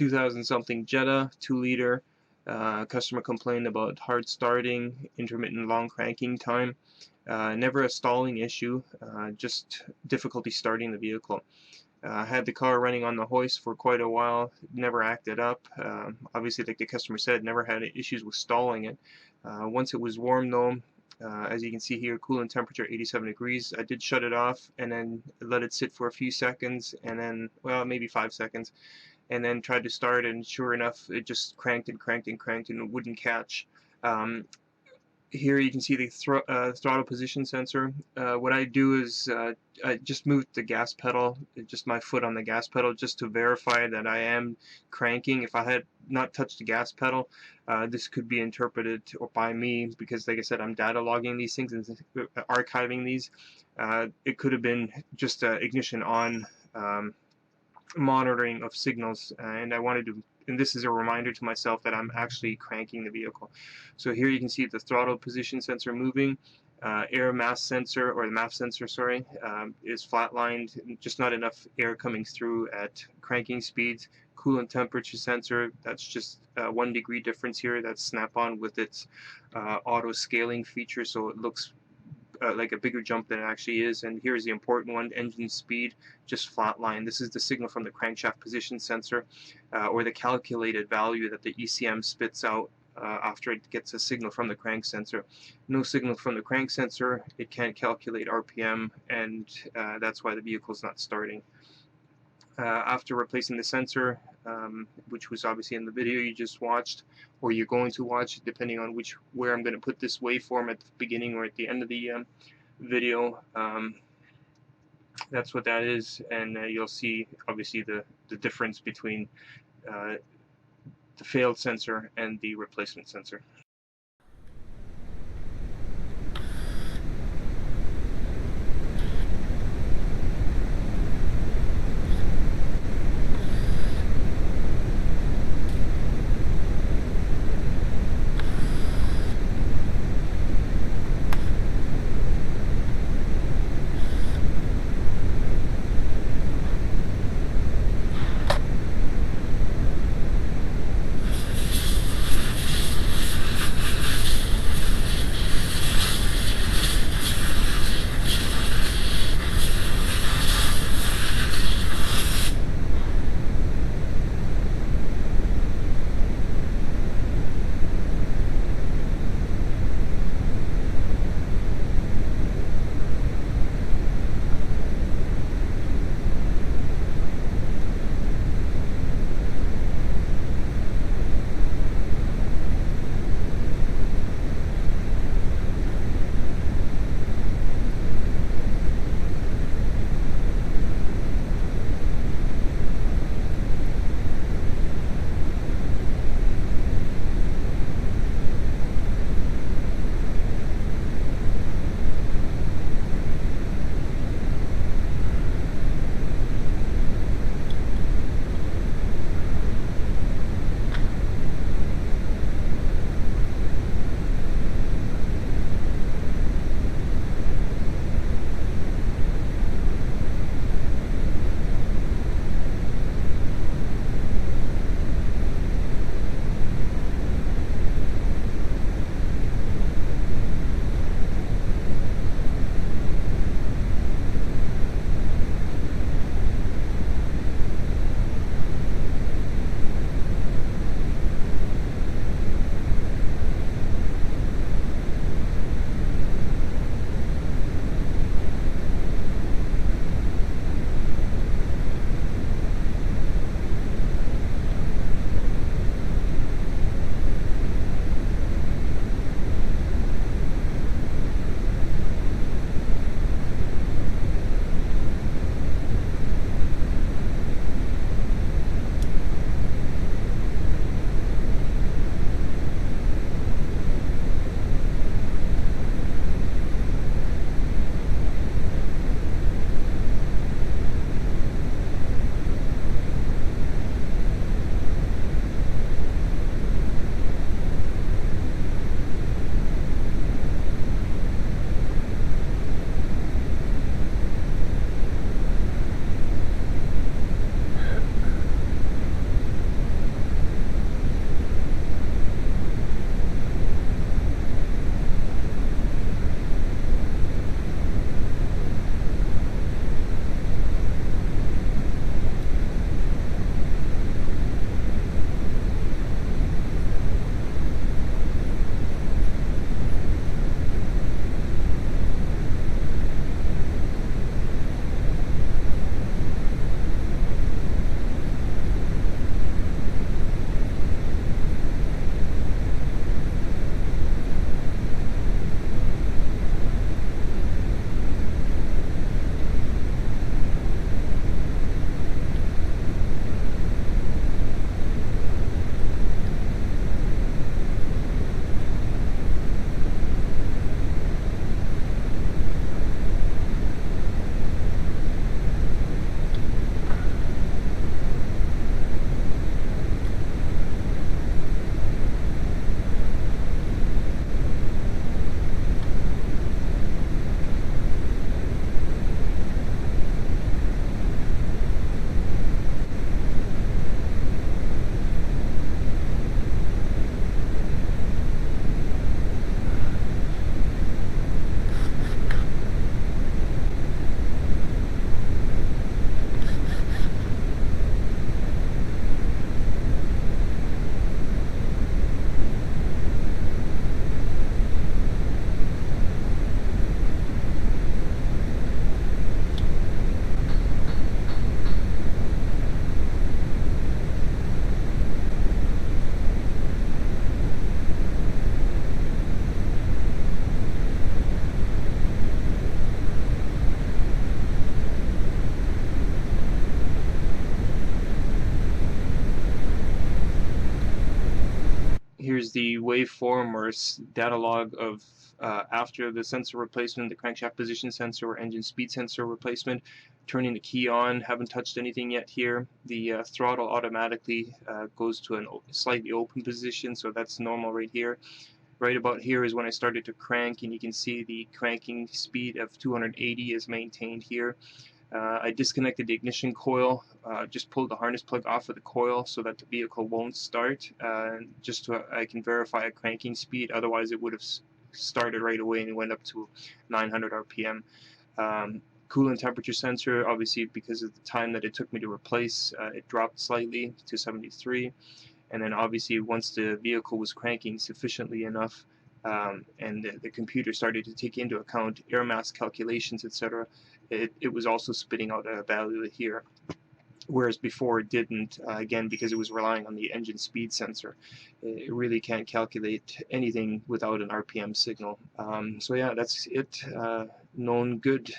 2000 something Jetta, 2-liter. Customer complained about hard starting, intermittent long cranking time. Never a stalling issue, just difficulty starting the vehicle. Had the car running on the hoist for quite a while, never acted up. Obviously, like the customer said, never had issues with stalling it. Once it was warm though, as you can see here, coolant temperature 87 degrees. I did shut it off and then let it sit for a few seconds, and then, well, maybe 5 seconds, and then tried to start, and sure enough, it just cranked and cranked and cranked and it wouldn't catch. Here you can see the throttle position sensor. What I do is I just moved the gas pedal, just my foot on the gas pedal, just to verify that I am cranking. If I had not touched the gas pedal, this could be interpreted by me, because like I said, I'm data logging these things and archiving these. It could have been just ignition on monitoring of signals, and I wanted to, and this is a reminder to myself that I'm actually cranking the vehicle. So here you can see the throttle position sensor moving. Air mass sensor, or the MAF sensor, sorry, is flatlined, just not enough air coming through at cranking speeds. Coolant temperature sensor, that's just 1 degree difference here. That's snap-on with its auto scaling feature, so it looks like a bigger jump than it actually is. And here's the important one, engine speed, just flatline. This is the signal from the crankshaft position sensor, or the calculated value that the ECM spits out after it gets a signal from the crank sensor. No signal from the crank sensor, it can't calculate RPM, and that's why the vehicle is not starting. After replacing the sensor, which was obviously in the video you just watched, or you're going to watch, depending on where I'm going to put this waveform, at the beginning or at the end of the video. That's what that is, and you'll see obviously the difference between the failed sensor and the replacement sensor. is the waveform or data log of after the sensor replacement, the crankshaft position sensor or engine speed sensor replacement. Turning the key on, haven't touched anything yet here. The throttle automatically goes to a slightly open position, so that's normal right here. Right about here is when I started to crank, and you can see the cranking speed of 280 is maintained here. I disconnected the ignition coil, just pulled the harness plug off of the coil so that the vehicle won't start, just so I can verify a cranking speed. Otherwise it would have started right away and it went up to 900 RPM. Coolant temperature sensor, obviously because of the time that it took me to replace, it dropped slightly to 73. And then obviously once the vehicle was cranking sufficiently enough, and the computer started to take into account air mass calculations, etc., it was also spitting out a value here, whereas before it didn't, again because it was relying on the engine speed sensor. It really can't calculate anything without an RPM signal. So yeah, that's it. Known good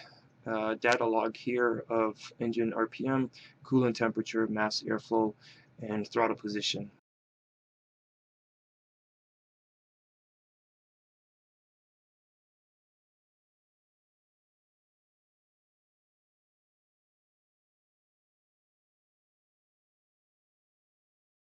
data log here of engine RPM, coolant temperature, mass airflow, and throttle position.